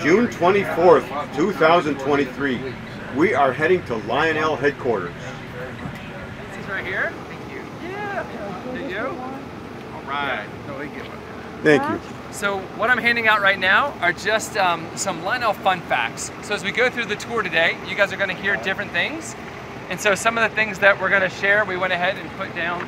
June 24th, 2023. We are heading to Lionel headquarters. This is right here. Thank you. Yeah. Did you? All right. No, thank you. Thank you. So what I'm handing out right now are just some Lionel fun facts. So as we go through the tour today, you guys are going to hear different things. And so some of the things that we're going to share, we went ahead and put down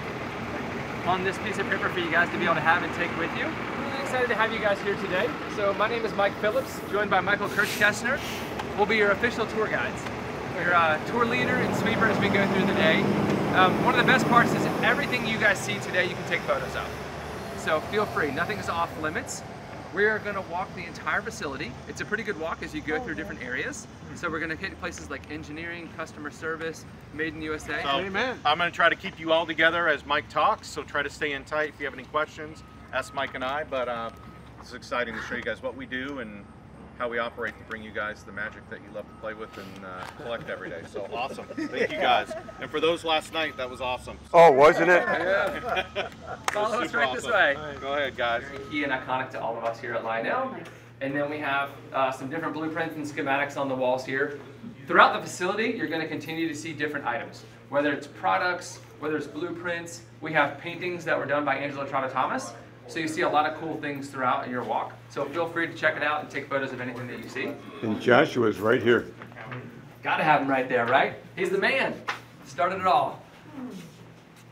on this piece of paper for you guys to be able to have and take with you. Really excited to have you guys here today. So my name is Mike Phillips, joined by Michael Kirchkessner. We'll be your official tour guides, your tour leader and sweeper as we go through the day. One of the best parts is everything you guys see today you can take photos of. So feel free, nothing is off limits. We're going to walk the entire facility. It's a pretty good walk as you go through different areas. So we're going to hit places like engineering, customer service, made in the USA. So, amen. I'm going to try to keep you all together as Mike talks, so try to stay in tight. If you have any questions, ask Mike and I, but it's exciting to show you guys what we do and how we operate to bring you guys the magic that you love to play with and collect every day. So awesome. Thank you guys. And for those last night, that was awesome. Oh, wasn't it? Yeah. Follow us right awesome. this way. Go ahead, guys. Key and iconic to all of us here at Lionel. And then we have some different blueprints and schematics on the walls here. Throughout the facility, you're going to continue to see different items, whether it's products, whether it's blueprints. We have paintings that were done by Angela Trotta Thomas. So you see a lot of cool things throughout your walk. So feel free to check it out and take photos of anything that you see. And Joshua's right here. Gotta have him right there, right? He's the man. Started it all.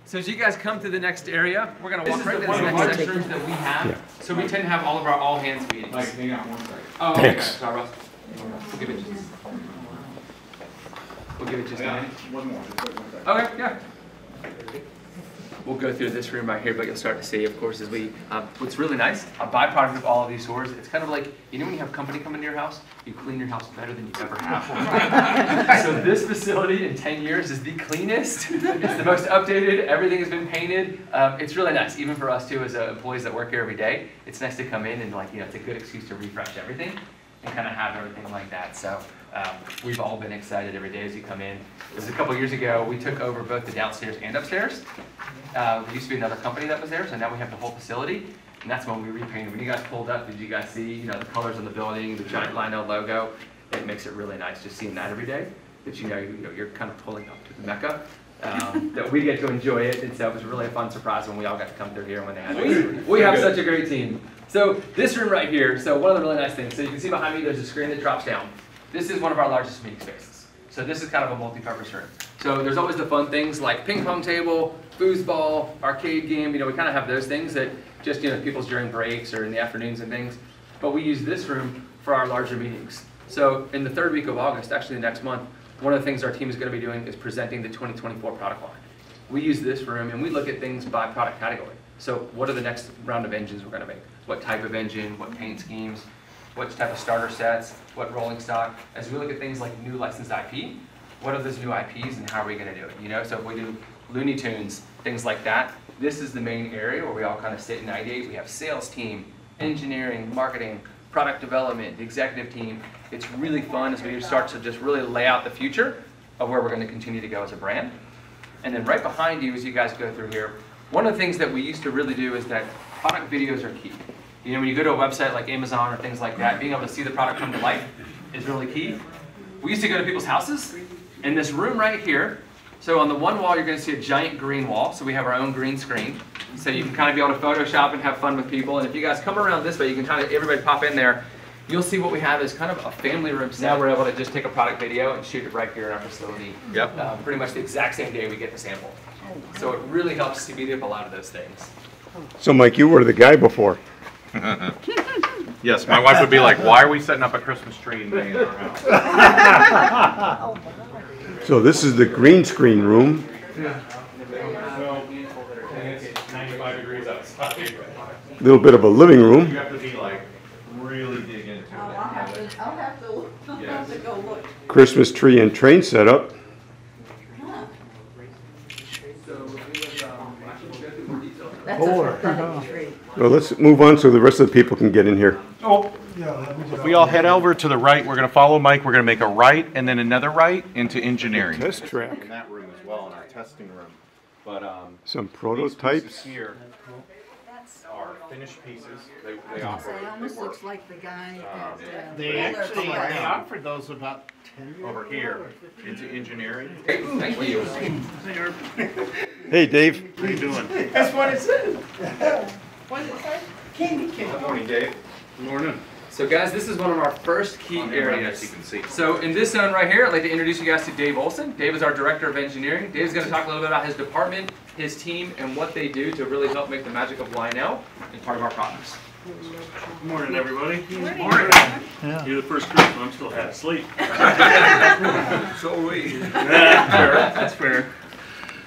So as you guys come to the next area, we're gonna walk right into the next section that we have. Yeah. So we tend to have all of our all hands meetings. Like, hang on 1 second. Oh, okay. Thanks. Sorry, Russ. We'll give it just a minute. One more. Just wait 1 second. Okay, yeah. We'll go through this room right here, but you'll start to see, of course, as we, what's really nice, a byproduct of all of these tours, it's kind of like, you know when you have company come into your house, you clean your house better than you ever have. So this facility in 10 years is the cleanest, it's the most updated, everything has been painted. It's really nice, even for us too, as employees that work here every day. It's nice to come in and like, you know, it's a good excuse to refresh everything and kind of have everything like that. So we've all been excited every day as you come in. It was a couple years ago, we took over both the downstairs and upstairs. There used to be another company that was there, so now we have the whole facility, and that's when we repainted. When you guys pulled up, did you guys see, you know, the colors on the building, the giant Lionel logo? It makes it really nice just seeing that every day, that you know you're kind of pulling up to the Mecca. That we get to enjoy it, and so it was really a fun surprise when we all got to come through here when they had it. We have such a great team. So this room right here, so one of the really nice things, so you can see behind me there's a screen that drops down. This is one of our largest meeting spaces. So this is kind of a multi-purpose room. So there's always the fun things like ping pong table, foosball, arcade game, you know, we kind of have those things that just, you know, people's during breaks or in the afternoons and things. But we use this room for our larger meetings. So in the 3rd week of August, actually next month, one of the things our team is going to be doing is presenting the 2024 product line. We use this room and we look at things by product category. So what are the next round of engines we're going to make? What type of engine, what paint schemes, what type of starter sets, what rolling stock. As we look at things like new licensed IP, what are those new IPs and how are we going to do it? You know, so if we do Looney Tunes, things like that, this is the main area where we all kind of sit and ideate. We have sales team, engineering, marketing, product development, the executive team. It's really fun as we start to just really lay out the future of where we're going to continue to go as a brand. And then right behind you as you guys go through here, one of the things that we used to really do is that product videos are key. You know, when you go to a website like Amazon or things like that, being able to see the product come to life is really key. We used to go to people's houses, in this room right here, so on the one wall you're going to see a giant green wall, so we have our own green screen. So you can kind of be able to Photoshop and have fun with people, and if you guys come around this way, you can kind of, everybody pop in there, you'll see what we have is kind of a family room set. Now we're able to just take a product video and shoot it right here in our facility. Yep. Pretty much the exact same day we get the sample. So it really helps to speed up a lot of those things. So Mike, you were the guy before. Yes, my wife would be like, why are we setting up a Christmas tree in May in our house? So this is the green screen room. Yeah. It's 95 degrees outside. A little bit of a living room. You have to be like, really dig into it. I'll have to go look. Christmas tree and train setup. That's a pathetic tree. Well, let's move on so the rest of the people can get in here. Oh, if we all head over to the right, we're going to follow Mike. We're going to make a right and then another right into engineering. Test track. In that room as well, in our testing room. But some prototypes. here are finished pieces. They So operate. it almost They work. looks like the guy at, They Roller actually Coaster. they offered those about 10 years Over here, into engineering. Thank you. Hey, Dave. What are you doing? That's what it said. What did it say? Candy cane. Good morning, Dave. Good morning. So guys, this is one of our first key areas. You can see. So in this zone right here, I'd like to introduce you guys to Dave Olson. Dave is our Director of Engineering. Dave's going to talk a little bit about his department, his team, and what they do to really help make the magic of Lionel and part of our products. Good morning, everybody. Morning. You're the first group, so I'm still half asleep. So are we. That's fair.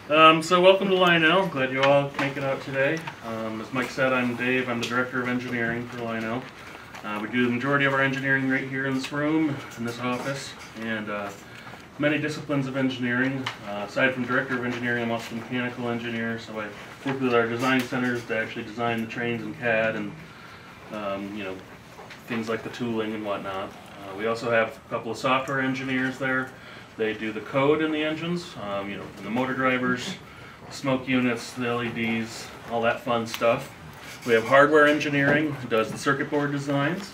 So welcome to Lionel. Glad you all make it out today. As Mike said, I'm Dave. I'm the Director of Engineering for Lionel. We do the majority of our engineering right here in this room, in this office, and many disciplines of engineering. Aside from Director of Engineering, I'm also a mechanical engineer, so I work with our design centers to actually design the trains in CAD and you know, things like the tooling and whatnot. We also have a couple of software engineers there. They do the code in the engines, you know, and the motor drivers, the smoke units, the LEDs, all that fun stuff. We have hardware engineering, who does the circuit board designs.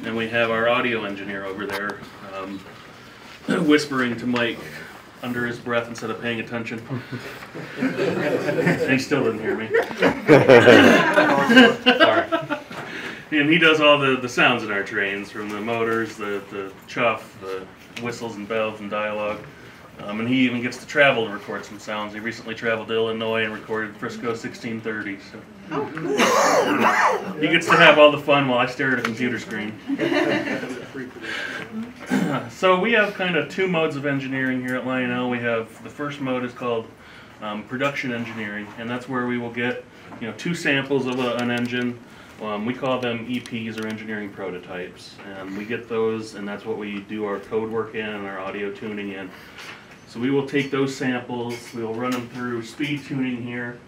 And we have our audio engineer over there, whispering to Mike under his breath instead of paying attention. And he still didn't hear me. Sorry. And he does all the sounds in our trains, from the motors, the chuff, the whistles and bells and dialogue. And he even gets to travel to record some sounds. He recently traveled to Illinois and recorded Frisco 1630. So. He gets to have all the fun while I stare at a computer screen. So we have kind of two modes of engineering here at Lionel. We have the first mode is called production engineering, and that's where we will get, you know, two samples of an engine. We call them EPs, or engineering prototypes, and we get those, and that's what we do our code work in and our audio tuning in. So we will take those samples, we will run them through speed tuning here.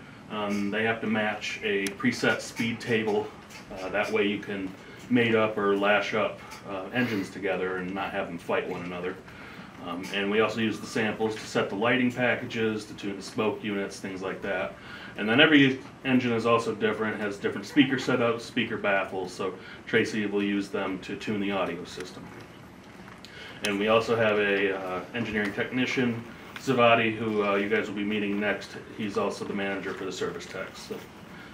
They have to match a preset speed table. That way you can mate up or lash up engines together and not have them fight one another. And we also use the samples to set the lighting packages, to tune the smoke units, things like that. And then every engine is also different, has different speaker setups, speaker baffles, so Tracy will use them to tune the audio system. And we also have a engineering technician, Zavati, who you guys will be meeting next. He's also the manager for the service techs, so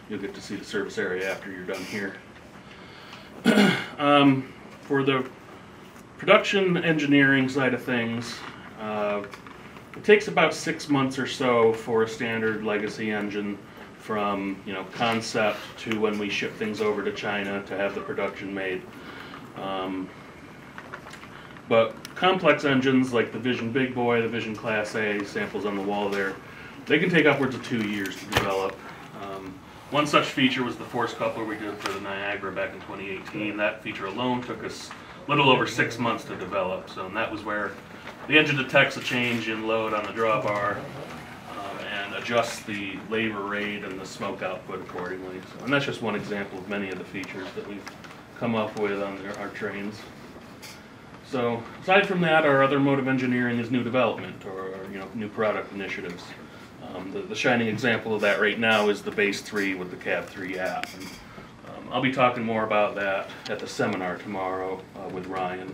you'll get to see the service area after you're done here. For the production engineering side of things, it takes about 6 months or so for a standard legacy engine, from, you know, concept to when we ship things over to China to have the production made. But complex engines like the Vision Big Boy, the Vision Class A, samples on the wall there, they can take upwards of 2 years to develop. One such feature was the force coupler we did for the Niagara back in 2018. That feature alone took us a little over 6 months to develop. So, and that was where the engine detects a change in load on the drawbar and adjusts the labor rate and the smoke output accordingly. So, and that's just one example of many of the features that we've come up with on our trains. So, aside from that, our other mode of engineering is new development, or, you know, new product initiatives. The shining example of that right now is the Base 3 with the Cab 3 app. And, I'll be talking more about that at the seminar tomorrow with Ryan.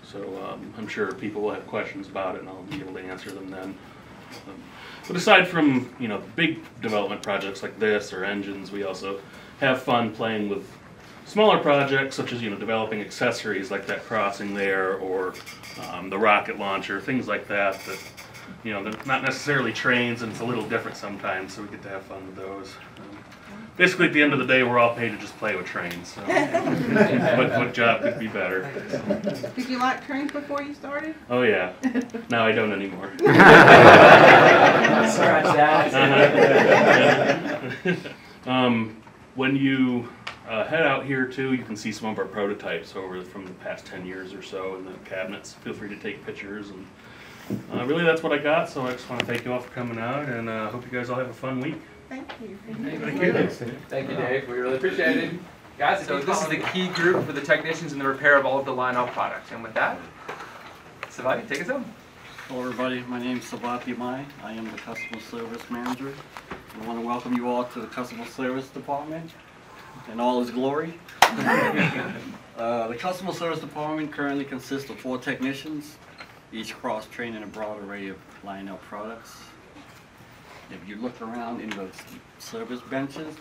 So I'm sure people will have questions about it, and I'll be able to answer them then. But aside from, you know, big development projects like this or engines, we also have fun playing with smaller projects, such as, you know, developing accessories like that crossing there, or the rocket launcher, things like that. That, you know, they're not necessarily trains, and it's a little different sometimes, so we get to have fun with those. Basically, at the end of the day, we're all paid to just play with trains. So what job could be better? Did you like trains before you started? Oh yeah. Now I don't anymore. Scratch that. When you head out here too, you can see some of our prototypes over from the past 10 years or so in the cabinets. Feel free to take pictures, and really that's what I got. So I just want to thank you all for coming out, and hope you guys all have a fun week. Thank you. Thank you, Dave. We really appreciate it. Guys, so this is the key group for the technicians in the repair of all of the Lionel products. And with that, Savati, take us home. Hello everybody, my name is Savati Mai. I am the Customer Service Manager. I want to welcome you all to the Customer Service Department. in all its glory. The customer service department currently consists of 4 technicians, each cross-trained in a broad array of Lionel products. If you look around in the service benches,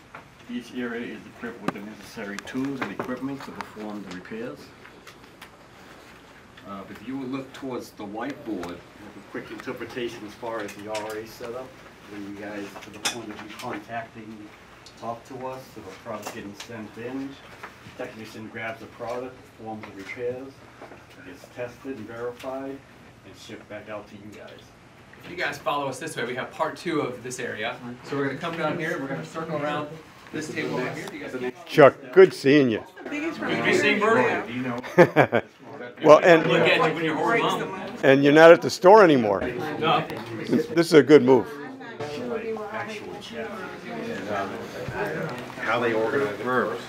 each area is equipped with the necessary tools and equipment to perform the repairs. If you would look towards the whiteboard, a quick interpretation as far as the RA setup, bring you guys to the point of you contacting, talk to us, to the product getting sent in. The technician grabs the product, performs the repairs, gets tested and verified, and shipped back out to you guys. If you guys follow us this way, we have part 2 of this area. So we're going to come down here, we're going to circle around this table over here. You guys Chuck, good seeing you. Biggest Have you seen Bert? Well, Look at you when you're holding on. and you're not at the store anymore. No. This is a good move. How they organize verbs.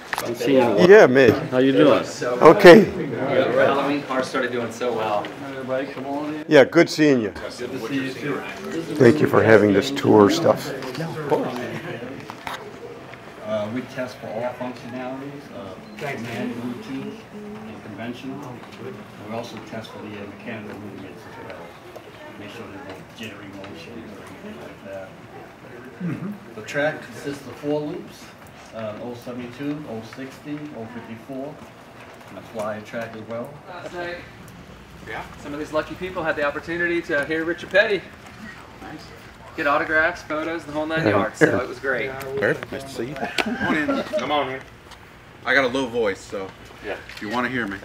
Yeah, me. How you doing? Okay. The Halloween car started doing so well. Everybody come on in. Yeah, good seeing you. Good to see you too. Thank you for having this tour stuff. We test for all functionalities, manual, routine, and conventional. And we also test for the mechanical movements as well. Make sure there's no jittery motions or anything like that. The track consists of 4 loops, 072, 060, 054, and a flyer track as well. Last night, some of these lucky people had the opportunity to hear Richard Petty. Get autographs, photos, the whole 9 yards, so it was great. Nice to see you. Come on in. Come on in. I got a low voice, so if you want to hear me.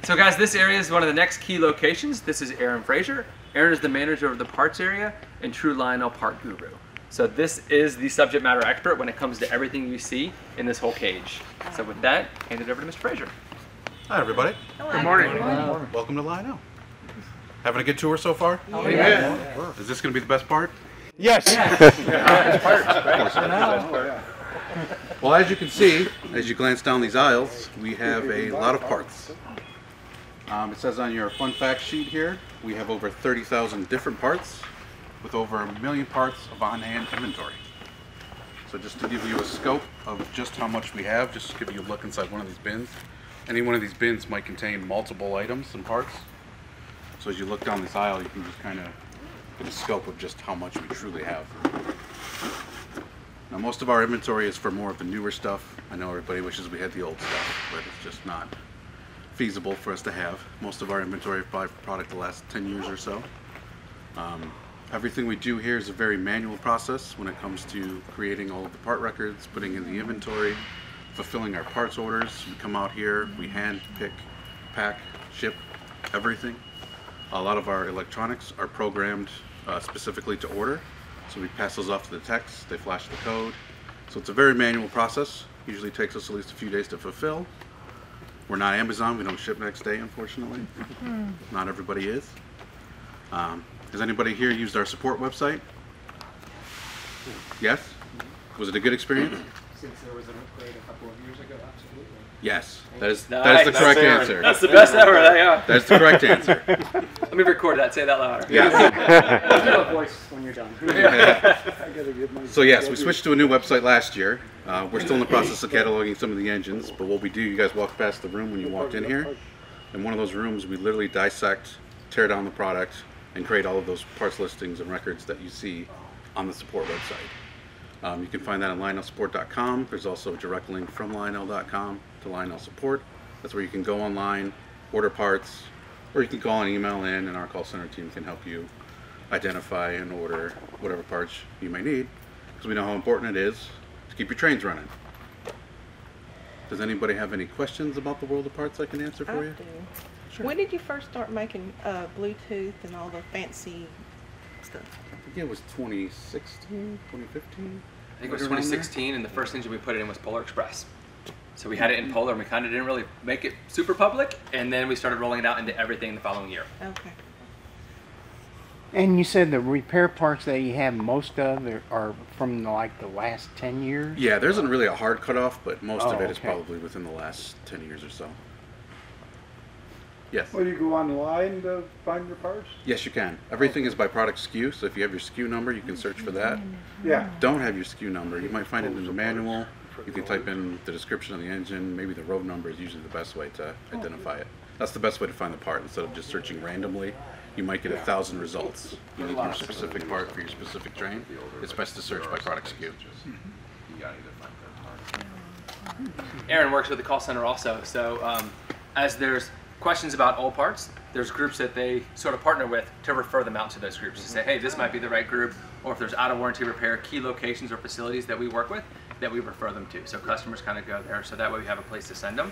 So guys, this area is one of the next key locations. This is Aaron Frazier. Aaron is the manager of the parts area and true Lionel part guru. So this is the subject matter expert when it comes to everything you see in this whole cage. So with that, hand it over to Mr. Frazier. Hi, everybody. Good morning. Welcome to Lionel. Having a good tour so far? Oh, yeah. Is this going to be the best part? Yes. Well, as you can see, as you glance down these aisles, we have a lot of parts. It says on your fun fact sheet here, we have over 30,000 different parts with over 1 million parts of on-hand inventory. So just to give you a scope of just how much we have, just to give you a look inside one of these bins. Any one of these bins might contain multiple items and parts. So as you look down this aisle, you can just kind of get a scope of just how much we truly have. Now most of our inventory is for more of the newer stuff. I know everybody wishes we had the old stuff, but it's just not feasible for us to have. Most of our inventory is probably for product the last 10 years or so. Everything we do here is a very manual process when it comes to creating all of the part records, putting in the inventory, fulfilling our parts orders. We come out here, we hand pick, pack, ship everything. A lot of our electronics are programmed specifically to order. So we pass those off to the techs, they flash the code. So it's a very manual process. Usually takes us at least a few days to fulfill. We're not Amazon, we don't ship next day, unfortunately. Not everybody is. Has anybody here used our support website? Yes? Was it a good experience? Since there was an upgrade a couple of years ago, absolutely. Yes, that is Nice. the correct answer. That's the best ever, yeah. That's the correct answer. Let me record that, say that louder. Have a voice when you're done. So yes, we switched to a new website last year. We're still in the process of cataloging some of the engines, but what we do, you guys walk past the room when you walked in here. In one of those rooms, we literally dissect, tear down the product, and create all of those parts listings and records that you see on the support website. You can find that on lionelsupport.com. There's also a direct link from lionel.com to Lionel Support. That's where you can go online, order parts, or you can call and email in, and our call center team can help you identify and order whatever parts you may need, because we know how important it is to keep your trains running. Does anybody have any questions about the world of parts I can answer for you? I do. Sure. When did you first start making Bluetooth and all the fancy stuff? I think it was 2016, 2015. I think it was 2016, and the first engine we put it in was Polar Express. So we had it in Polar, and we kind of didn't really make it super public, and then we started rolling it out into everything the following year. Okay. And you said the repair parts that you have, most of are from like the last 10 years? Yeah, there isn't really a hard cutoff, but most of it is okay. probably within the last 10 years or so. Yes. Well, you go online to find your parts? Yes, you can. Everything is by product SKU, so if you have your SKU number, you can search for that. Yeah. Don't have your SKU number, you might find it in the manual, You can type in the description of the engine, maybe the road number is usually the best way to identify it. That's the best way to find the part. Instead of just searching randomly, you might get 1,000 results. You need your specific part for your specific train. It's best to search by product SKU. Aaron works with the call center also, so as there's questions about old parts, there's groups that they sort of partner with to refer them out to those groups to say, hey, this might be the right group, or if there's out of warranty repair, key locations or facilities that we work with, that we refer them to. So customers kind of go there, so that way we have a place to send them.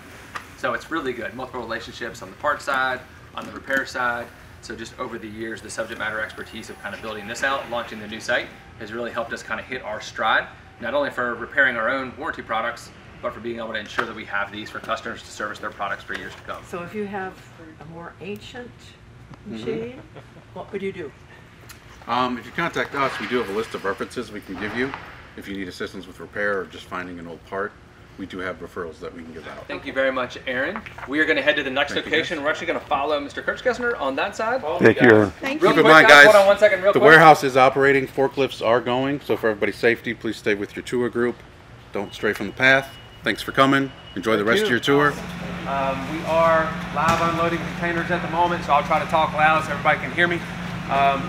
So it's really good. Multiple relationships on the parts side, on the repair side. So just over the years, the subject matter expertise of kind of building this out, launching the new site, has really helped us kind of hit our stride, not only for repairing our own warranty products, but for being able to ensure that we have these for customers to service their products for years to come. So if you have a more ancient machine, what would you do? If you contact us, we do have a list of references we can give you. If you need assistance with repair or just finding an old part, we do have referrals that we can give out. Thank you very much, Aaron. We are going to head to the next location. We're actually going to follow Mr. Kirchgessner on that side. Thank you, Aaron. Keep in mind, guys, hold on 1 second, real the quick. warehouse is operating, forklifts are going, so for everybody's safety, please stay with your tour group. Don't stray from the path. Thanks for coming. Enjoy the rest of your tour. We are live unloading containers at the moment, so I'll try to talk loud so everybody can hear me.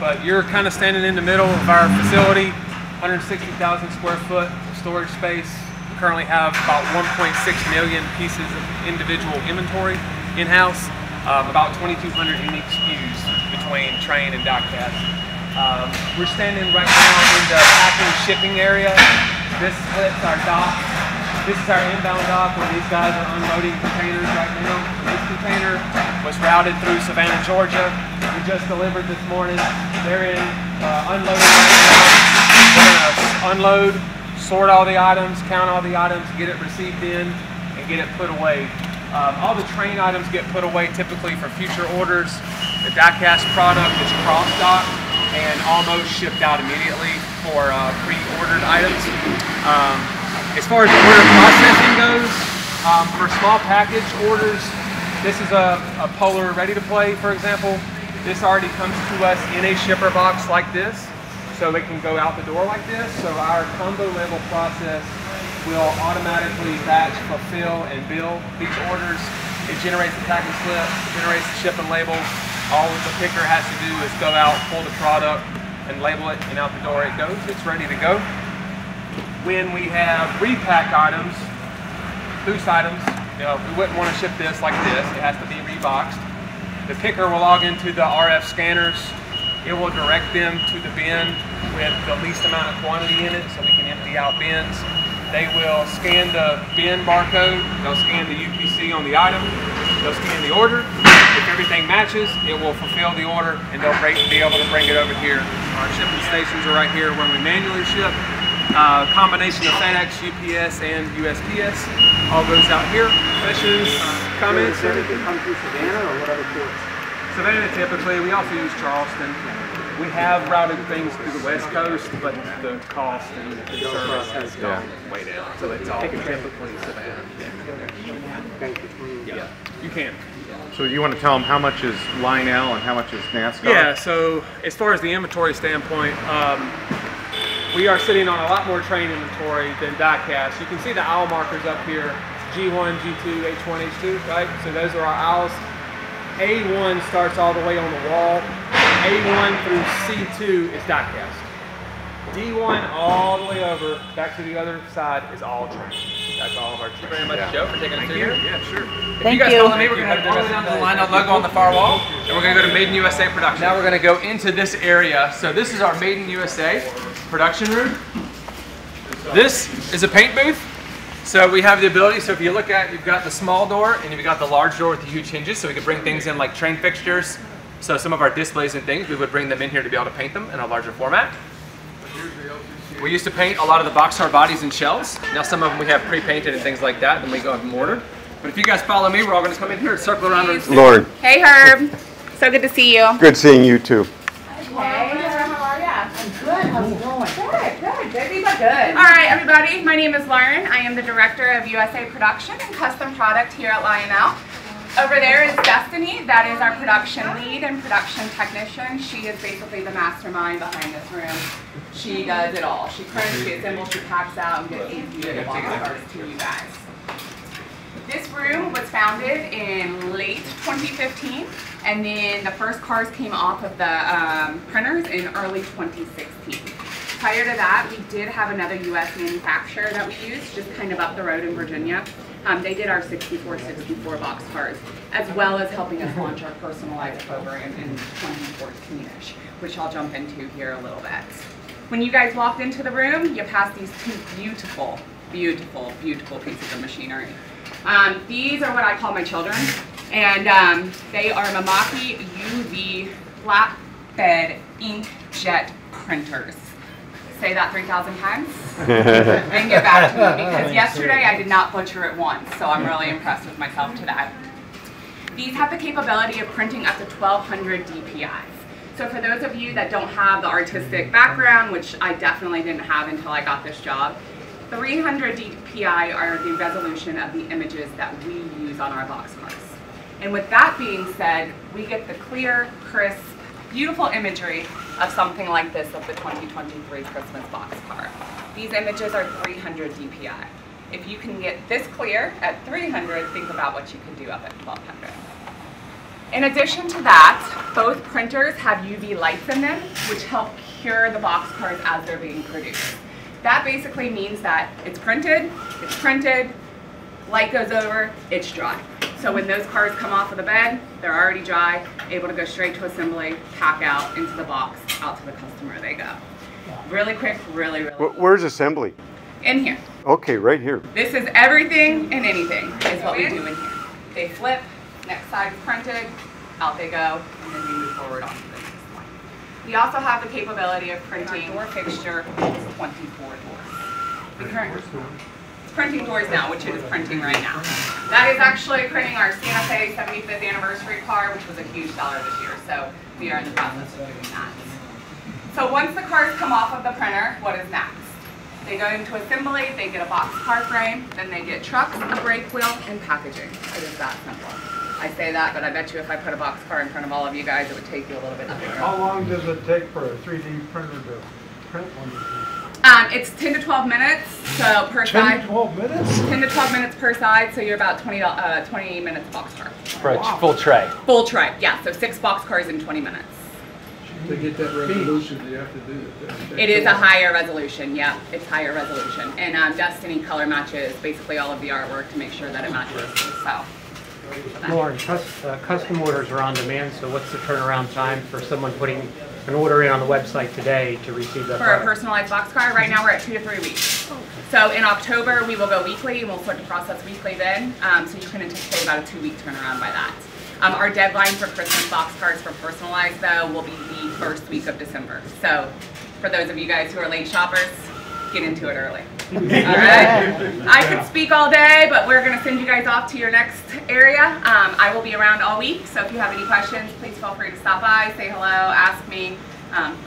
But you're kind of standing in the middle of our facility, 160,000 square foot storage space. We currently have about 1.6 million pieces of individual inventory in-house, about 2,200 unique SKUs between train and diecast. We're standing right now in the packing shipping area. This splits our dock. This is our inbound dock where these guys are unloading containers right now. This container was routed through Savannah, Georgia. We just delivered this morning. They're in unloading right now. We're going to unload, sort all the items, count all the items, get it received in, and get it put away. All the train items get put away typically for future orders. The diecast product is cross-docked and almost shipped out immediately for pre-ordered items. As far as the order processing goes, for small package orders, this is a Polar ready to play, for example. This already comes to us in a shipper box like this, so it can go out the door like this. So our combo level process will automatically batch, fulfill, and bill these orders. It generates the packing slip, generates the shipping label. All the picker has to do is go out, pull the product, and label it, and out the door it goes. It's ready to go. When we have repack items, loose items, we wouldn't want to ship this like this. It has to be reboxed. The picker will log into the RF scanners. It will direct them to the bin with the least amount of quantity in it so we can empty out bins. They will scan the bin barcode. They'll scan the UPC on the item. They'll scan the order. If everything matches, it will fulfill the order and they'll be able to bring it over here. Our shipping stations are right here when we manually ship. Combination of FedEx, UPS, and USPS all goes out here. Questions, comments? Does everything come through Savannah or what other ports? Savannah typically. We also use Charleston. We have routed things through the West Coast, but the cost and the service has gone way down. So it's all typically Savannah. Thank you. Yeah, you can. So you want to tell them how much is Lionel and how much is NASCAR? Yeah, so as far as the inventory standpoint, we are sitting on a lot more train inventory than diecast. You can see the aisle markers up here, G1, G2, H1, H2, right? So those are our aisles. A1 starts all the way on the wall. A1 through C2 is diecast. D1 all the way over, back to the other side is all train. That's all of our train. Thank you very much, Joe, for taking us through here. Yeah, sure. If you guys follow me, we're going to head all the way down to the Lionel logo on the far wall, and we're going to go to Made in USA production. Now we're going to go into this area. So this is our Made in USA production room. This is a paint booth. So we have the ability, so if you look at, you've got the small door and you've got the large door with the huge hinges, so we could bring things in like train fixtures. So some of our displays and things, we would bring them in here to be able to paint them in a larger format. We used to paint a lot of the boxcar bodies and shells. Now some of them we have pre-painted and things like that, then we go and mortar. But if you guys follow me, we're all going to come in here and circle around. Lauren. Hey Herb, so good to see you. Good seeing you too. Hey, how are ya? I'm good, how's it going? Good, busy but good. All right everybody, my name is Lauren. I am the Director of USA Production and Custom Product here at Lionel. Over there is Destiny. That is our production lead and production technician. She is basically the mastermind behind this room. She does it all. She prints, she assembles, she packs out, and gets these beautiful boxcars to you guys. This room was founded in late 2015, and then the first cars came off of the printers in early 2016. Prior to that, we did have another U.S. manufacturer that we used, just kind of up the road in Virginia. They did our 6464 boxcars, as well as helping us launch our personalized program in 2014-ish, which I'll jump into here a little bit. When you guys walked into the room, you passed these two beautiful, beautiful, beautiful pieces of machinery. These are what I call my children, and they are Mamaki UV flatbed inkjet printers. Say that 3,000 times and get back to me, because yesterday I did not butcher it once, so I'm really impressed with myself today. These have the capability of printing up to 1,200 DPIs. So for those of you that don't have the artistic background, which I definitely didn't have until I got this job, 300 DPI are the resolution of the images that we use on our boxcars. And with that being said, we get the clear, crisp, beautiful imagery of something like this of the 2023 Christmas boxcar. These images are 300 DPI. If you can get this clear at 300, think about what you could do up at 1,200. In addition to that, both printers have UV lights in them, which help cure the boxcars as they're being produced. That basically means that it's printed, light goes over, it's dry. So when those cars come off of the bed, they're already dry, able to go straight to assembly, pack out into the box, out to the customer they go. Really quick, really, really. Where's assembly? In here. Okay, right here. This is everything and anything is what we do in here. They flip, next side is printed, out they go, and then we move forward onto the next one. We also have the capability of printing door fixture, 24 doors. It's printing doors now, which it is printing right now. That is actually printing our Santa Fe 75th anniversary car, which was a huge seller this year, so we are in the process of doing that. So once the cars come off of the printer, what is next? They go into assembly, they get a boxcar frame, then they get trucks, a brake wheel, and packaging. It is that simple. I say that, but I bet you if I put a boxcar in front of all of you guys, it would take you a little bit longer. How long does it take for a 3D printer to print one of these? It's 10 to 12 minutes, so per 10 side. to 12 minutes? 10 to 12 minutes per side, so you're about 20 minutes boxcar. For a full tray. Full tray, yeah, so 6 boxcars in 20 minutes. To get that resolution, you have to do it. It is a higher resolution, yeah, it's higher resolution. And Destiny color matches basically all of the artwork to make sure that it matches, so. Lauren, custom orders are on demand, so what's the turnaround time for someone putting an order in on the website today to receive that For product? a personalized boxcar, right now we're at 2 to 3 weeks. So in October, we will go weekly, and we'll start the process weekly then, so you can anticipate about a 2-week turnaround by that. Our deadline for Christmas boxcars for personalized, though, will be the first week of December. So for those of you guys who are late shoppers, get into it early. All right? I could speak all day, but we're going to send you guys off to your next area. I will be around all week, so if you have any questions, please feel free to stop by, say hello, ask me.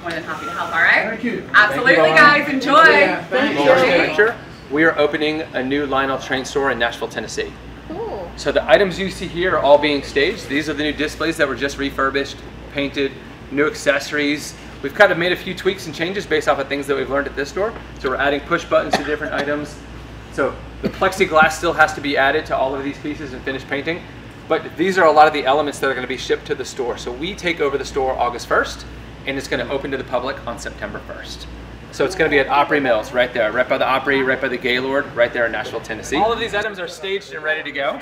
More than happy to help, all right? Thank you. Absolutely, guys. Enjoy. Yeah, thank you. We are opening a new Lionel train store in Nashville, Tennessee. Cool. So the items you see here are all being staged. These are the new displays that were just refurbished, painted, new accessories. We've kind of made a few tweaks and changes based off of things that we've learned at this store. So we're adding push buttons to different items. So the plexiglass still has to be added to all of these pieces and finished painting. But these are a lot of the elements that are going to be shipped to the store. So we take over the store August 1st, and it's going to open to the public on September 1st. So it's going to be at Opry Mills, right there, right by the Opry, right by the Gaylord, right there in Nashville, Tennessee. All of these items are staged and ready to go.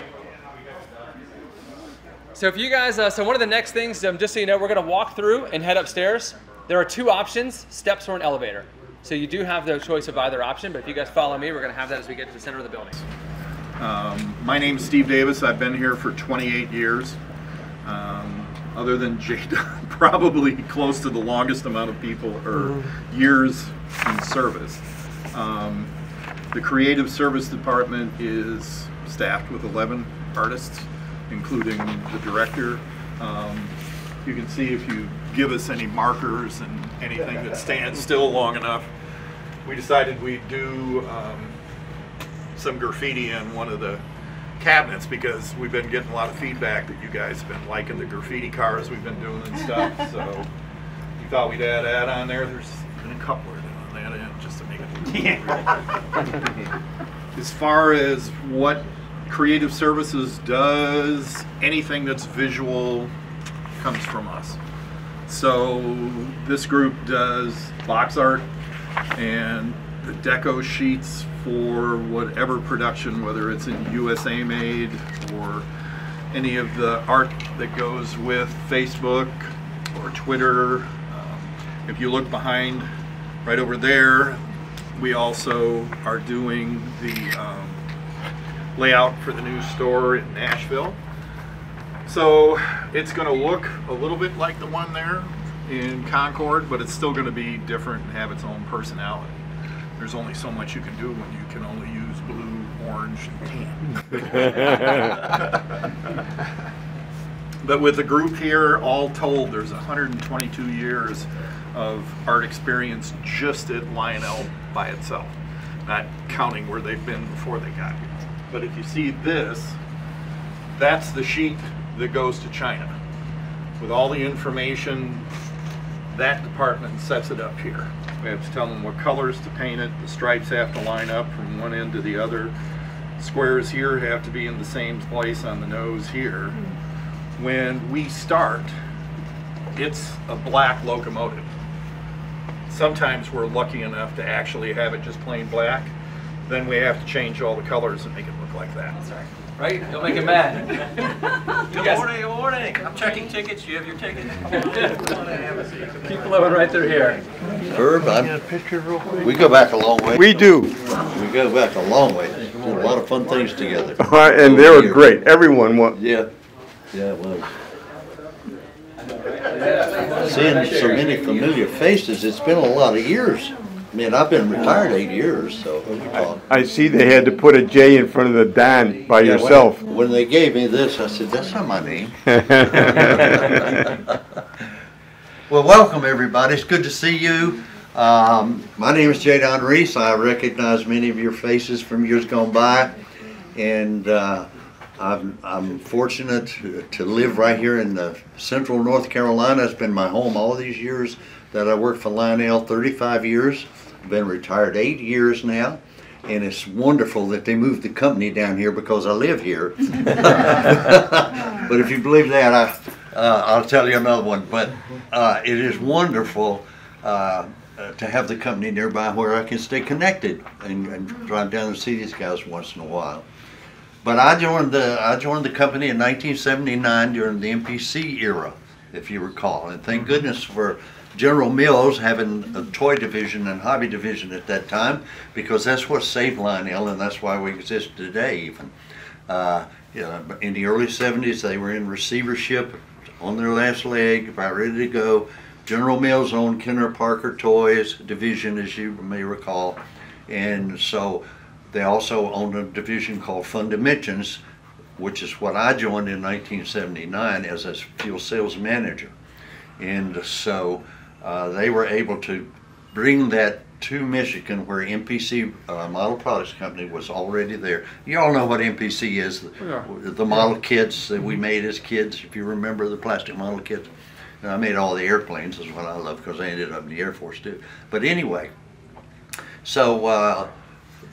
So if you guys, so one of the next things, just so you know, we're going to walk through and head upstairs. There are 2 options, steps or an elevator. So you do have the choice of either option, but if you guys follow me, we're going to have that as we get to the center of the building. My name's Steve Davis. I've been here for 28 years. Other than Jada, probably close to the longest amount of people or years in service. The creative service department is staffed with 11 artists, including the director. You can see if you give us any markers and anything that stands still long enough. We decided we'd do some graffiti on one of the cabinets because we've been getting a lot of feedback that you guys have been liking the graffiti cars we've been doing and stuff. So you thought we'd add that on there. There's been a couple of them on that end just to make it. As far as what Creative Services does, anything that's visual comes from us. So this group does box art and the deco sheets for whatever production, whether it's in USA made or any of the art that goes with Facebook or Twitter. If you look behind right over there, we also are doing the layout for the new store in Nashville. So it's going to look a little bit like the one there in Concord, but it's still going to be different and have its own personality. There's only so much you can do when you can only use blue, orange, and tan. But with the group here, all told, there's 122 years of art experience just at Lionel by itself, not counting where they've been before they got here. But if you see this, that's the sheet that goes to China. With all the information, that department sets it up here. We have to tell them what colors to paint it. The stripes have to line up from one end to the other. Squares here have to be in the same place on the nose here. When we start, it's a black locomotive. Sometimes we're lucky enough to actually have it just plain black. Then we have to change all the colors and make it look like that. That's right. Right? You'll make it mad. Good morning, good morning. I'm checking tickets. You have your ticket. Keep living right through here. Herb, we go back a long way. We do. We go back a long way. Did a lot of fun things together. And they were great. Everyone was. Yeah. Yeah, it was. Seeing so many familiar faces, it's been a lot of years. I mean, I've been retired 8 years, so. I see they had to put a J in front of the Don by yourself. When they gave me this, I said, that's not my name. Well, welcome everybody. It's good to see you. My name is J. Don Reese. I recognize many of your faces from years gone by. And I'm fortunate to live right here in the central North Carolina. It's been my home all these years that I worked for Lionel, 35 years. I've been retired 8 years now. And it's wonderful that they moved the company down here because I live here. But if you believe that, I'll tell you another one. But it is wonderful to have the company nearby where I can stay connected and drive down and see these guys once in a while. But I joined the company in 1979 during the MPC era, if you recall. And thank goodness for General Mills having a toy division and hobby division at that time, because that's what saved Lionel, and that's why we exist today even. In the early 70s, they were in receivership on their last leg, about ready to go. General Mills owned Kenner Parker Toys division, as you may recall. And so they also owned a division called Fun Dimensions, which is what I joined in 1979 as a field sales manager. And so they were able to bring that to Michigan, where MPC Model Products Company was already there. You all know what MPC is, the model kits that we made as kids, if you remember the plastic model kits. And I made all the airplanes, is what I love, because I ended up in the Air Force too. But anyway, so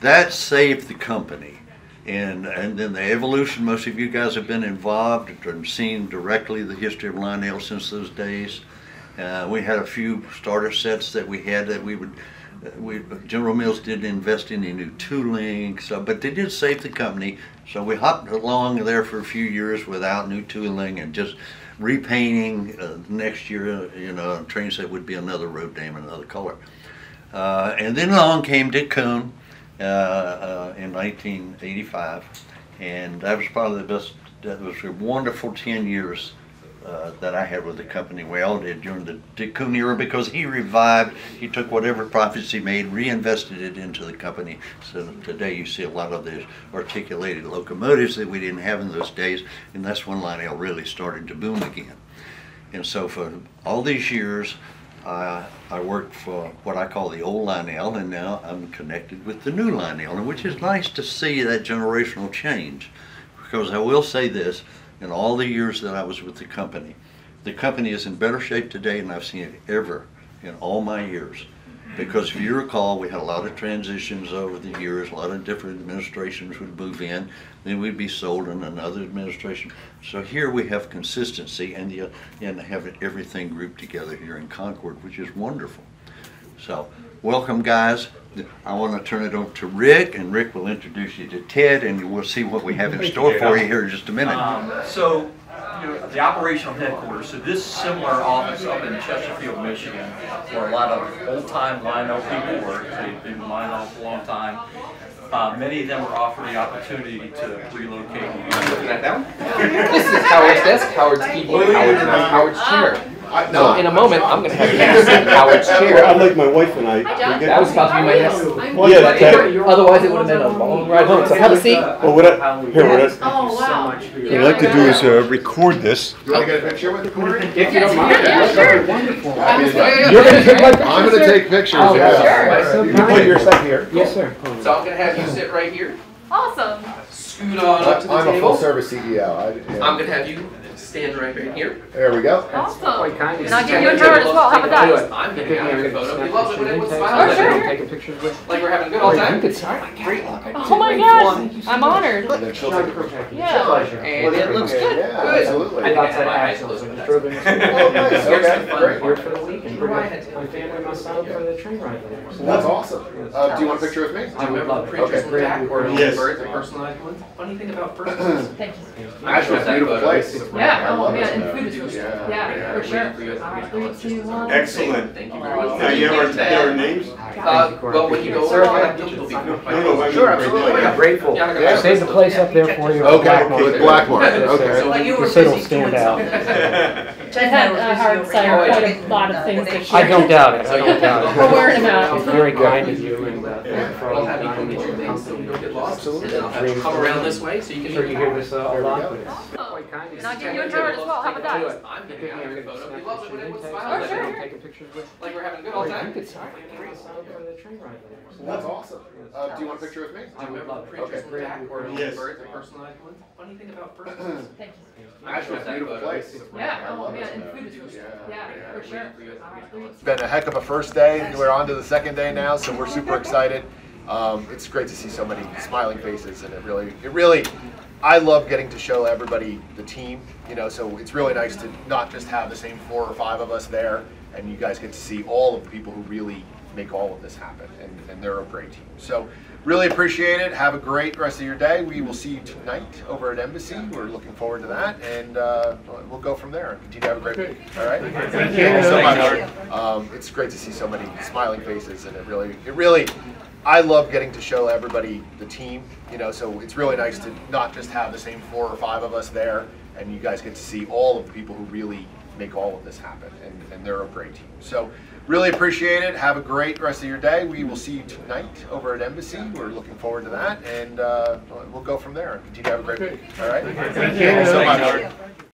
that saved the company. And then the evolution, most of you guys have been involved and seen directly the history of Lionel since those days. We had a few starter sets that we had that General Mills didn't invest in any new tooling, but they did save the company. So we hopped along there for a few years without new tooling and just repainting. Next year, a train set would be another road name, another color. And then along came Dick Kuhn in 1985, and that was probably the best. That was a wonderful 10 years that I had with the company. We all did during the Dick Kuhn era, because he revived, he took whatever profits he made, reinvested it into the company. So today you see a lot of the articulated locomotives that we didn't have in those days, and that's when Lionel really started to boom again. And so for all these years, I worked for what I call the old Lionel, and now I'm connected with the new Lionel, which is nice to see that generational change, Because I will say this, in all the years that I was with the company is in better shape today than I've seen it ever in all my years. Because if you recall, we had a lot of transitions over the years, a lot of different administrations would move in, then we'd be sold in another administration. So here we have consistency and have everything grouped together here in Concord, which is wonderful. So, welcome guys. I want to turn it over to Rick, and Rick will introduce you to Ted, and we'll see what we have in store for you here in just a minute. The operational headquarters, so this similar office up in Chesterfield, Michigan, where a lot of old-time Lionel people work. They've been Lionel for a long time. Many of them were offered the opportunity to relocate. Looking at that one? This is Howard's desk, Howard's keyboard, Howard's mic, Howard's chair. So in a moment, I'm going to have you sit in Howard's chair. Unlike my wife and I. That was about to be my desk. Yeah, otherwise it would have been a long ride home. So have a seat. Well, what I'd like to do is record this. Do you want to get a picture with the Corey? If you don't mind. Yeah, sure. Wonderful. You're going to take my pictures? I'm going to take pictures. Oh, Yeah. sure. You can put your stuff here. Yes, sir. So I'm going to have you sit right here. Awesome. Scoot on up to the I'm a table. full service CEO. I'm going to have you stand right here. There we go. Awesome. Quite kind. And I'll give you a card as well. How about that? I'm going to have your photo. You love it when everyone's Oh, smiling. sure. Taking pictures with. Like we're having a good old time. Oh my gosh. I'm honored. Yeah. And it looks good. Yeah, Good. absolutely. I got that My accent. eyes I was closed. drove in. Oh, nice. Here's Okay. some fun. Great. Here for the week and bring my family and my son for the train ride. That's awesome. Do you want a picture with me? Do you remember the printers in the back or the Yes. birds, the personalized ones? Funny thing about personalized. Thank you. Nashville's a beautiful place. Yeah. I Oh love man, it. and food is really good. Yeah, for sure. All right, 3, 2, 1. Excellent. Thank you very much. Now you have our names? Well, when you go over, I'll have to be Sure, absolutely. I'm grateful. Yeah. I saved the place up there for you. Okay, with Blackmore. Okay. Like you were So it'll busy stand doing out. Ted had Howard say quite a lot of things this year. I don't doubt it. I don't doubt it. We're wearing them out. It's very kind of you and I'll have you come get your things so we don't get lost. And then I'll have you come around this way so you can I'm sure you hear this a lot, but it's Awesome. quite kind of And I'll give you a card as well. How about that? I'm going to have your photo. You love it when everyone's Oh, smiling. sure. taking pictures with. Like we're having a good old time. You could sign my son for the train ride. That's awesome. Do you want a picture with me? Do you remember the printers in the back or the Yes. birds, the personalized ones? Funny thing about personalized. Thank you. Nashville's a beautiful place. Yeah. I Oh love man, it. and food is really good. Yeah, for sure. All right, 3, It's been a heck of a first day. We're on to the second day now, so we're super excited. It's great to see so many smiling faces, and it really, I love getting to show everybody the team, so it's really nice to not just have the same 4 or 5 of us there, and you guys get to see all of the people who really make all of this happen, and they're a great team. So really appreciate it. Have a great rest of your day. We will see you tonight over at Embassy. We're looking forward to that, and we'll go from there. Continue to have a great week. All right? Thank you so much. It's great to see so many smiling faces, and it really, I love getting to show everybody the team, so it's really nice to not just have the same 4 or 5 of us there, and you guys get to see all of the people who really make all of this happen, and they're a great team. So really appreciate it. Have a great rest of your day. We will see you tonight over at Embassy. We're looking forward to that, and we'll go from there. Continue to have a great week. All right? Thank you so much.